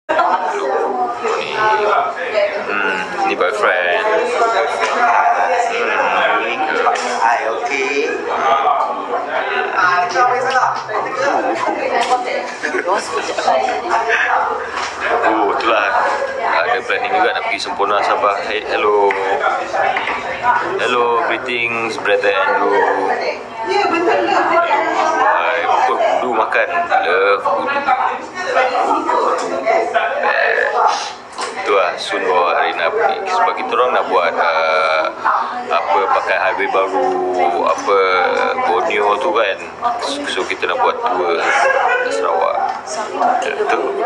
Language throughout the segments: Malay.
Ni boyfriend. Hai, okey. Oh, itulah. Ada planning juga nak pergi Sempurna Sabah. Hey, hello. Hello, greetings, brother Andrew. Hai, kudu makan. Love kudu. Itu lah, soon bawa Arina pergi. Sebab kita orang nak buat apa, pakai highway baru, apa, Borneo tu kan. So kita nak buat tour ke Sarawak. Itu.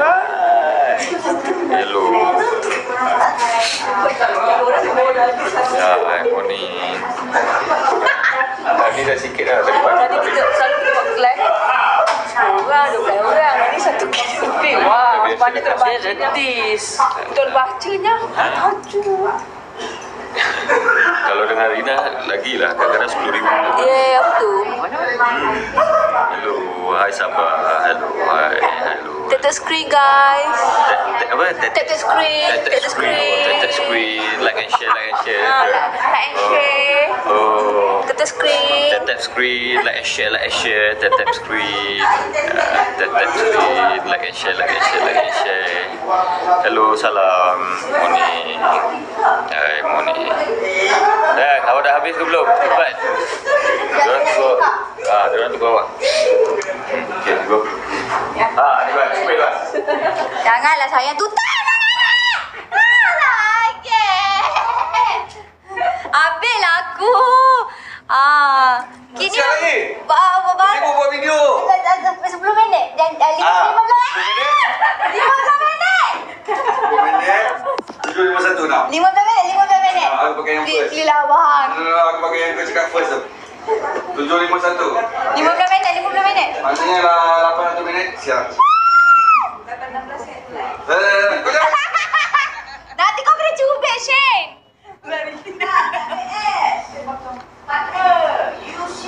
Hello. Ya, morning. Ni dah sikit dah tadi pagi. Tadi kita selalu buat kelas. 10 orang, 12 orang. Ini satu kali lebih. Wah, mana tu bacanya? Betul bacanya. Aduh. Kalau dengan Rina lagi lah, kadang-kadang 10,000. Ya, apa tu? Hello, hai Sabah. Hello, hai, hello. Tap screen guys. Apa? Tap screen. Tap screen. Tap screen. Like and share, like and share. Like and share. Oh. Tap screen. Tap screen, like and share, like and share. Tap screen. Tap screen, like and share, like and share, like and share. Hello, salam. Morning. Hai, morning. Dan, awak dah habis ke belum? Cepat. Diorang tu bawah. Diorang tu bawah. Okay, go. Ni bang, cepat bang. Janganlah sayang tu. Lagi. Ambil aku. Kini lagi? Sibuk buat video. 10 minit. Dan 15 minit. 15 minit. 10 minit. 7:51 dah. 15 minit. Aku pakai yang first. Gila bang. Aku pakai yang kau cakap first tu. 7:51. 50 minit. Maksudnya lah 800 minit. Siap. 8:16 kau jangan. Nanti kau kena cubit, Shane.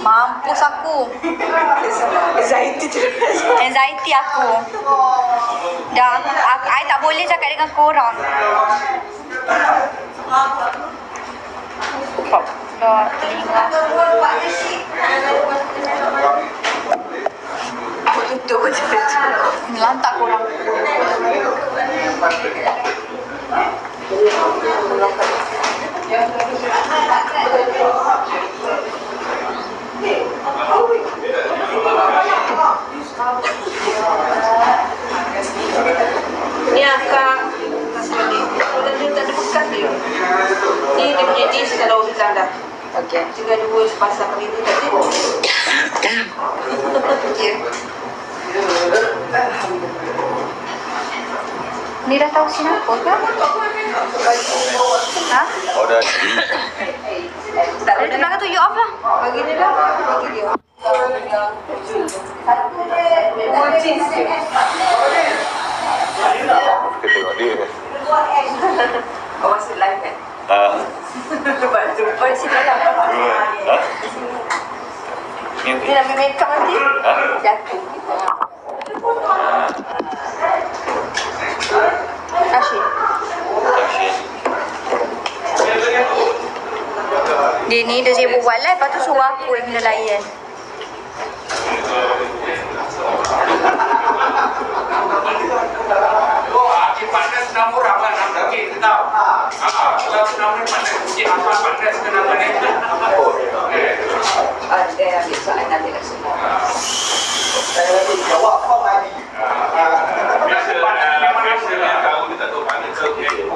Mampus aku. Anxiety aku. Dah, I tak boleh cakap dengan korang. Dah, telinga. Tutup je. Melantak korang. Ni akak sekali. Dia tak ada bekas dia. Ni dia punya dish kalau hilang dah. Okey. 32 sepasang kali tu tak ada. Okey. Ni dah tahu sini apa ke? Ha? Oh, dah. Tak ada tenaga tu, you off lah. Bagi dia dah. Bagi dia. Kita tengok dia. Oh, masih live kan? Lepas jumpa di sini lah. Dia nak make up nanti? Jatuh. Asyik. Dia ni dia sibuk buat live, lepas tu suruh aku yang kena layan. Panas 6 orang lah, 6 daging kita tahu. Kalau 6 ni panas, mesti apa panas kena panas. Ada ambil soalan nanti kat sini. Jawab kau lagi. Biasa panas memang biasa lah. Tahu kita tahu panas ke okey.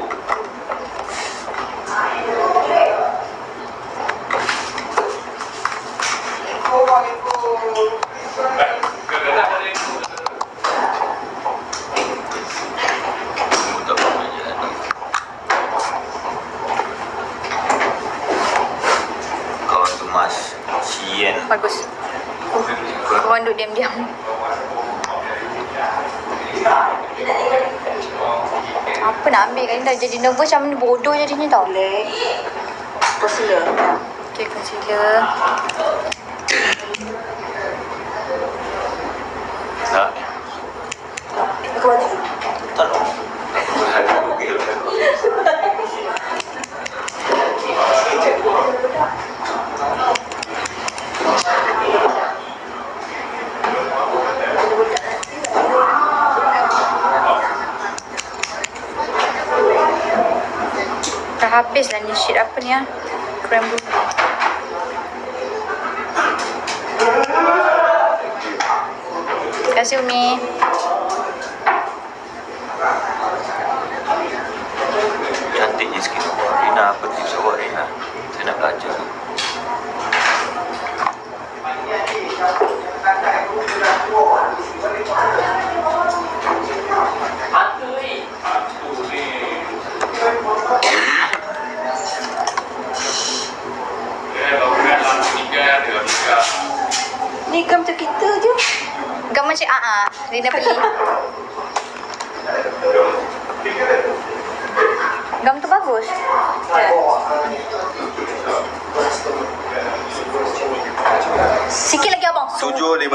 Kawan tu mas Sian. Bagus. Korang duduk diam-diam. Apa nak ambil kan? Dah jadi nervous macam ni, bodoh jadinya tau. Boleh. Concealer. Okay, concealer. Tak. Aku baju. Tak. habis lah ni sheet apa ni ah. Krem dulu. Terima kasih Umi. Cantik je sikit awak Rina. Apa tips awak Rina? Saya nak belajar. Hantu ni. Bangunan lampu nikah dia nikah. Ni gam macam kita je. Gam macam Rina beli. Gam tu bagus. Sikit lagi abang. 755.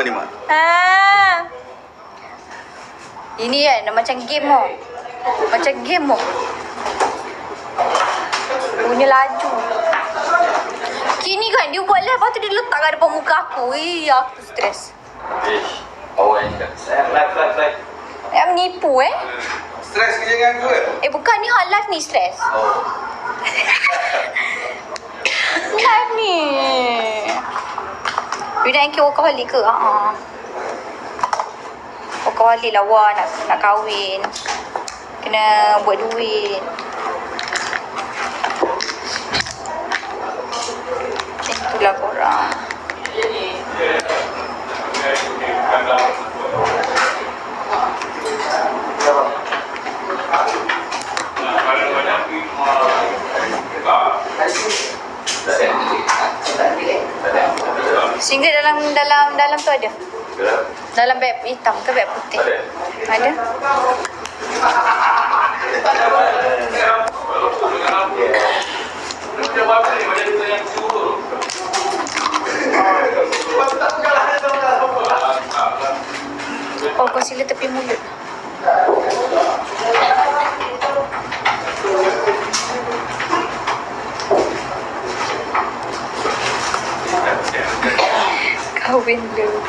Ini kan macam game oh. Macam game oh. Punya laju. Kini kan dia buat live, lepas tu dia letak kat depan muka aku. Aku stres. Ish, awak yang cakap. Live. Yang menipu Stres kerja dengan aku ke? bukan ni hal live ni stres. Oh. Live ni. You nak angkat workaholic ke? Workaholic lah wah nak kahwin. Kena buat duit. Itulah korang. Singlet dalam tu ada. Dalam beg hitam ke beg putih? Ada. Oh, concealer tepi mulut. Kahwin dulu.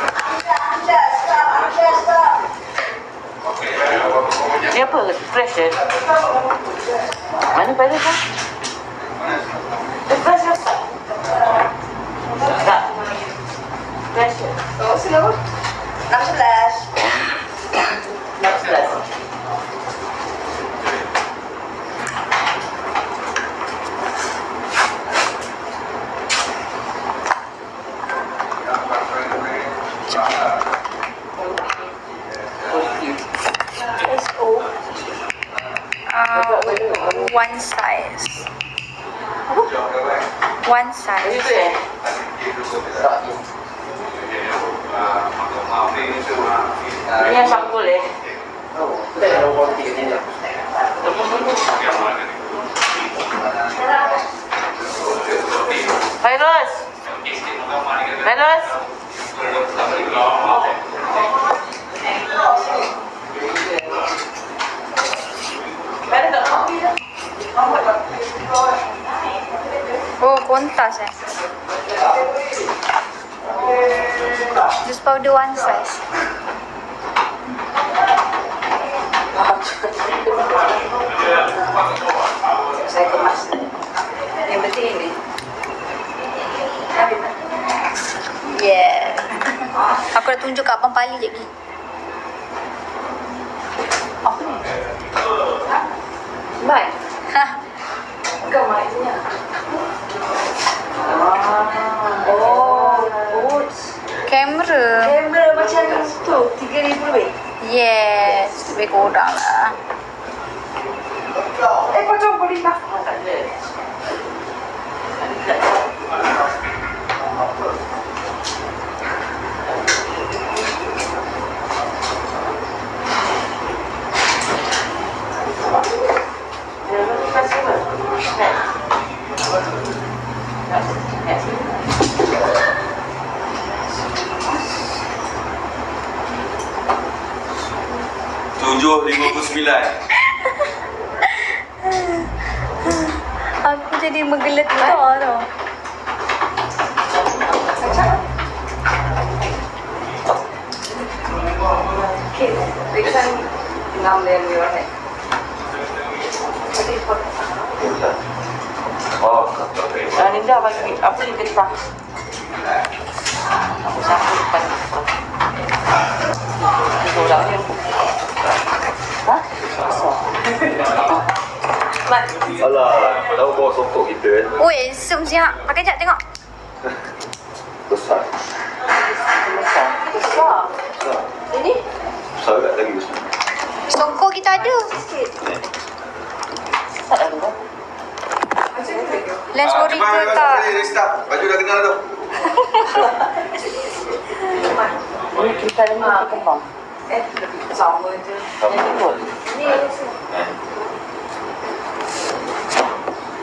Ni apa? Fresh je? Mana pada kan? Fresh ke? Tak. Fresh je? Oh, selamat. 16. 16. One size. One size. Itu eh? Ini yang sampul eh? Virus! Virus! Oh, kontas Just powder one size. Saya kemas. Yang penting ini. Yeah. Aku dah tunjuk kat Abang Pali je lagi. Apa ni? Mic? Bukan mic punya. Kamera. Kamera macam tu, 3,000 lebih. Yes, lebih kurang lah. Macam boleh tak? Tak ada. Aku jadi menggeletar tau. Okay, Riksan 6 dan 5. Oh, Linda bagi apa dia getah. Aku sampai depan. Itu orang ni. Hah? Mat. Alah, tahu bawa songkok kita. Oi, handsome siap. Pakai jap tengok. Besar. Besar. Besar. Besar. Ini Besar tak lagi besar. songkok kita ada. Tak ada tu. Lens ori Cepat ke tak? restart. Baju dah kenal tu. Ini kita ni kembang. Sama je. Yang betul. Ni.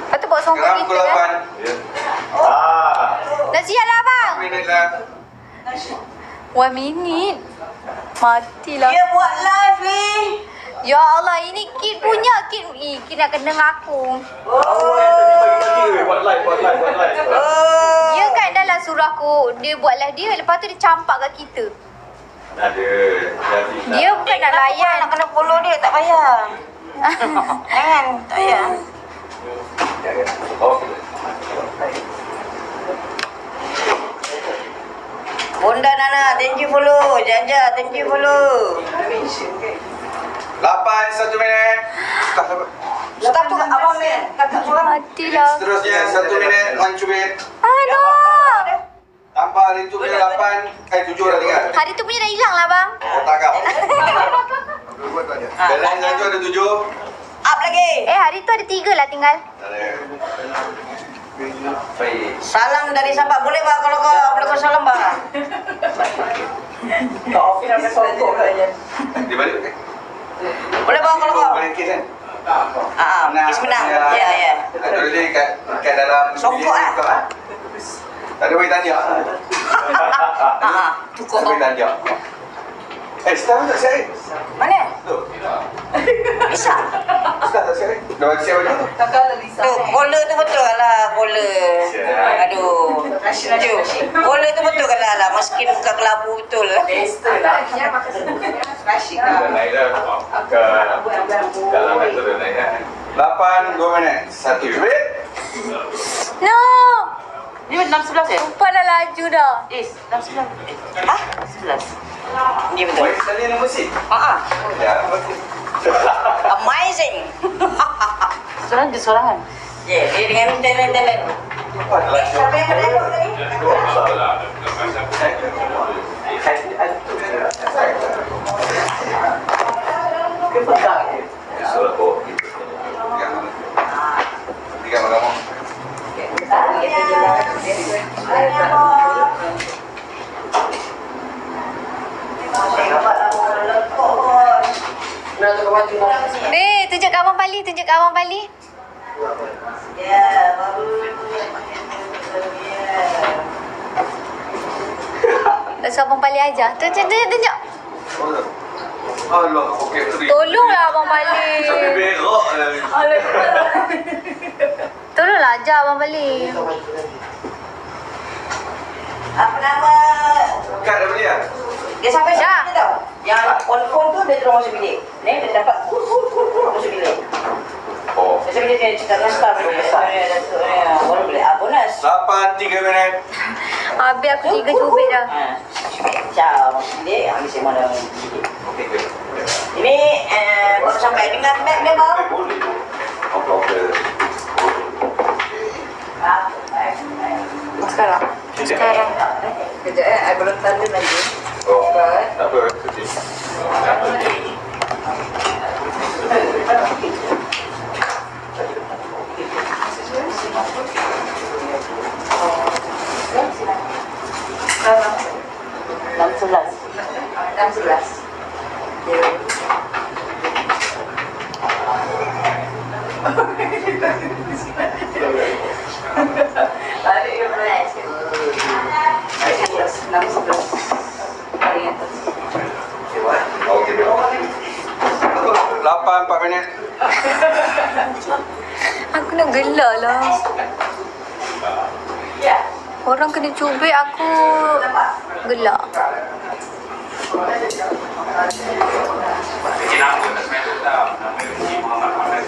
Lepas tu bawa songkok Sekarang kita pukul kan? 8. Ya. Ah. Dah siap lah bang? Minit lah. 1 minit. Matilah. Dia buat live ni. Ya Allah, ini Kid punya. Kid nak kena ngaku. Buat live. Dia kan dalam surah aku, dia buat live dia, lepas tu dia campak kat kita. Ada. Dia bukan nak layan. Nak kena follow dia tak payah. Jangan, tak payah. Okey. Bonda Nana, thank you follow. Janja, thank you follow. 8, 1 minit. Stop tu abang ni. Kata orang. Matilah. Seterusnya 1 minit, 1 minit. Aduh. Tambah hari tu punya 8, 7 dah tinggal. Hari tu punya dah hilang lah bang. Oh, tak kau. Balance tu ada 7. Up lagi. Hari tu ada 3 lah tinggal. Baik. Salam dari siapa? Boleh bang kalau kau salam bang. Kau ofin apa songkok aja. Di balik okey. Boleh bang kalau kau. Balik kes kan? Kes menang. Ya. Ada dia kat dalam Songkok lah. Tak ada boleh tanya. Tukar. Tak boleh tanya. Star tak siap. Mana? Tu. Bisa. Star tak siap. Dah bagi siap baju tu. Tu, kola tu betul lah kola. Aduh. Setuju. Kola tu betul lah. Meski bukan kelabu betul. Dah naik dah. Dalam meter dah naik dah. 8, 2 minit. 1 minit. No. Dia 6.11 ya? Lupa dah laju dah. 6.11. Hah? 11. Dia betul. Baik, tadi nombor si. Ya, okey. Amazing. Seorang je sorangan. Ya, dia dengan talent. Siapa yang menembak tadi? Surat bawa. Tiga kamu. Tunjuk kat Abang Pali, Ya, baru. Tak suruh Abang Pali aja. Tunjuk. Allah, okey tu. Tolonglah Abang Pali. Sampai berok dah. Tolonglah ajar Abang Pali. Apa nama? Kad dah beli ah? Dia sampai Dah. sini tau. Yang on tu dia terus masuk bilik. Ni dia dapat masuk bilik. Oh. Saya bilik dia cakap dengan staff dia besar. Baru boleh bonus. 8, 3 minit. Habis aku 3 cubit dah. Ciao, masuk bilik. Ambil semua dalam bilik. Okey ke? Ini baru sampai dengan beg dia bang. Boleh. Okey. Sekarang. Kejap I belum tanda lagi. Oh. Tak apa. Enam sebelas. Tarik ke mana sikit. 6.11. Hari atas. Okey. 8, 4 minit. Aku nak gelak lah. Orang kena cubit aku gelak. Nama Muhammad Ahmad.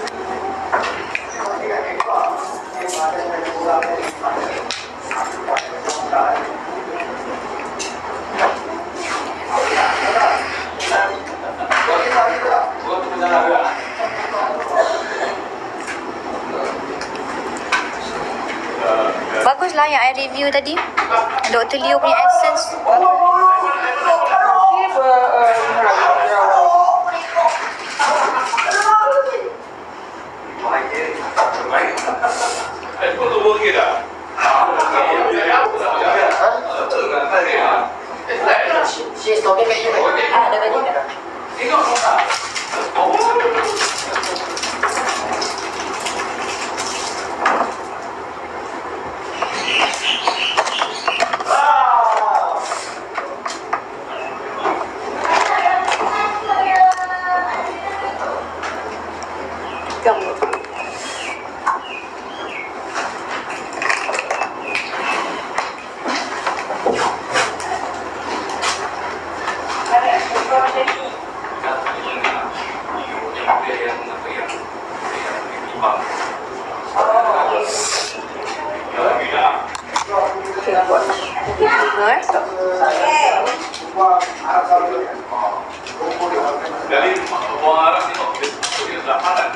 lah yang I review tadi. Dr. Leo punya essence. She's talking about you. Ada lagi tak? Dari orang Arab tengok dia laparan.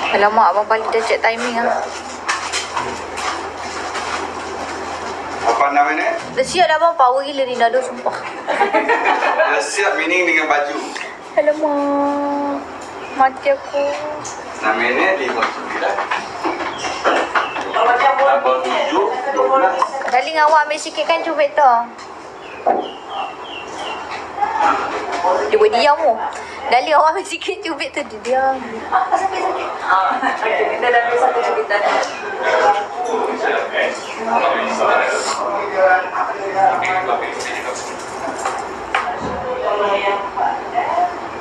Alamak, Abang Pali dah check timing lah. Apa namanya? Dah siap dah Abang, power gila Rinaldo sumpah. Dah siap meaning dengan baju. Alamak, mati aku. Namanya 59. Abang 7, 12. Darling, awak ambil sikit kan cubit tu. Dia buat diam tu. Darling, awak ambil sikit cubit tu. Dia diam. Sakit-sakit. Kita dah ambil satu cubitan.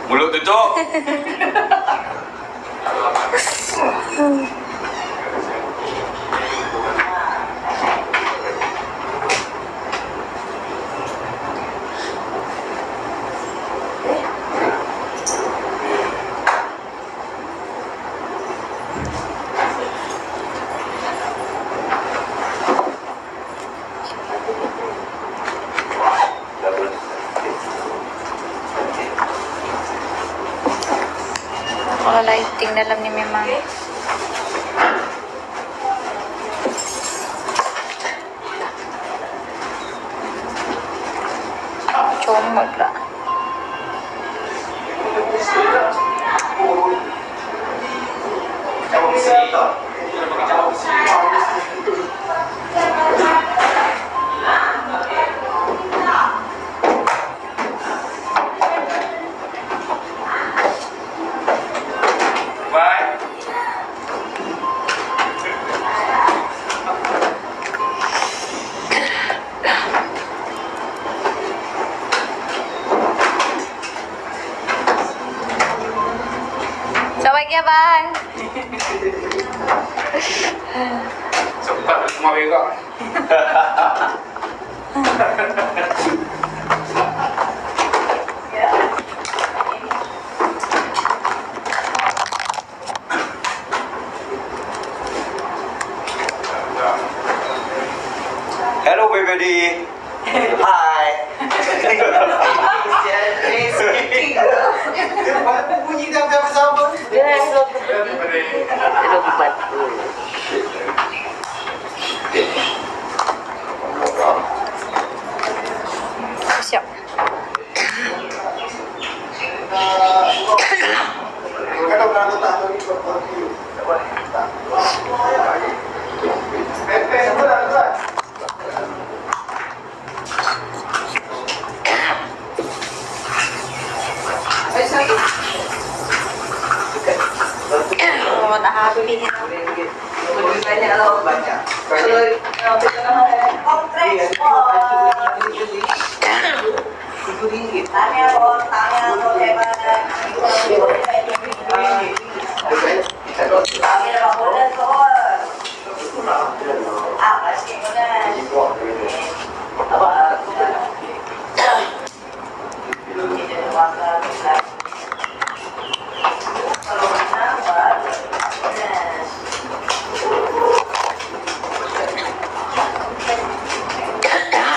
Mulut tutup. Kalau lighting dalam ni memang comot pula. Selamat pagi Abang. Sempat semua berak. Hello everybody. Hi. Bunyi dah bersama. Siap. Oh, tak habis. Banyak lah. Banyak.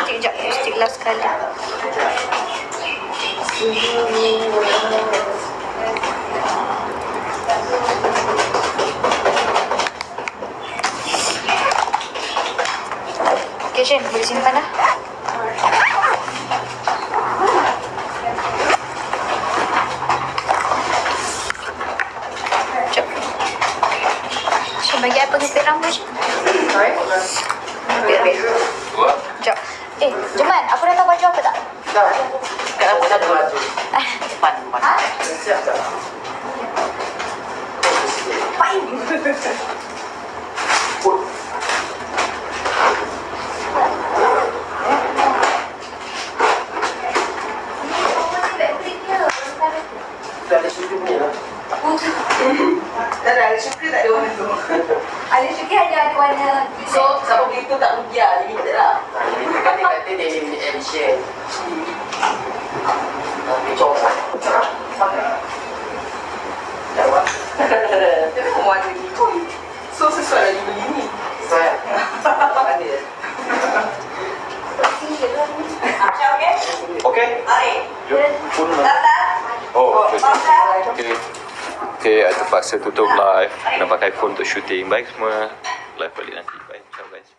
Sekejap, lipstick last sekali. Okay, Shin, boleh simpan dah. Jom. Shin, bagi apa ngepit rambut, Shin? Sorry? Ngepit. Jom. Juman, aku dah tahu baju apa tak? Kenapa tak ada baju? Depan. Siap tak? Tak ada syukur punya lah. Tak ada syukur, tak ada warna tu. Ada juga ada warna. So, siapa beli tu tak rugi lah, limited lah. Limited kan dia kata dia limited edition. Dia coklat. Jawab. Dia memang warna ni pun. So, sesuai lagi beli ni. Sesuai lah. Makan dia. Macam okey? Okey? Mari. Pun Daftar. Oh, Daftar. okay. Okay, I terpaksa tutup live. Kena pakai phone untuk shooting. Baik semua. Live balik nanti. Bye. Ciao guys.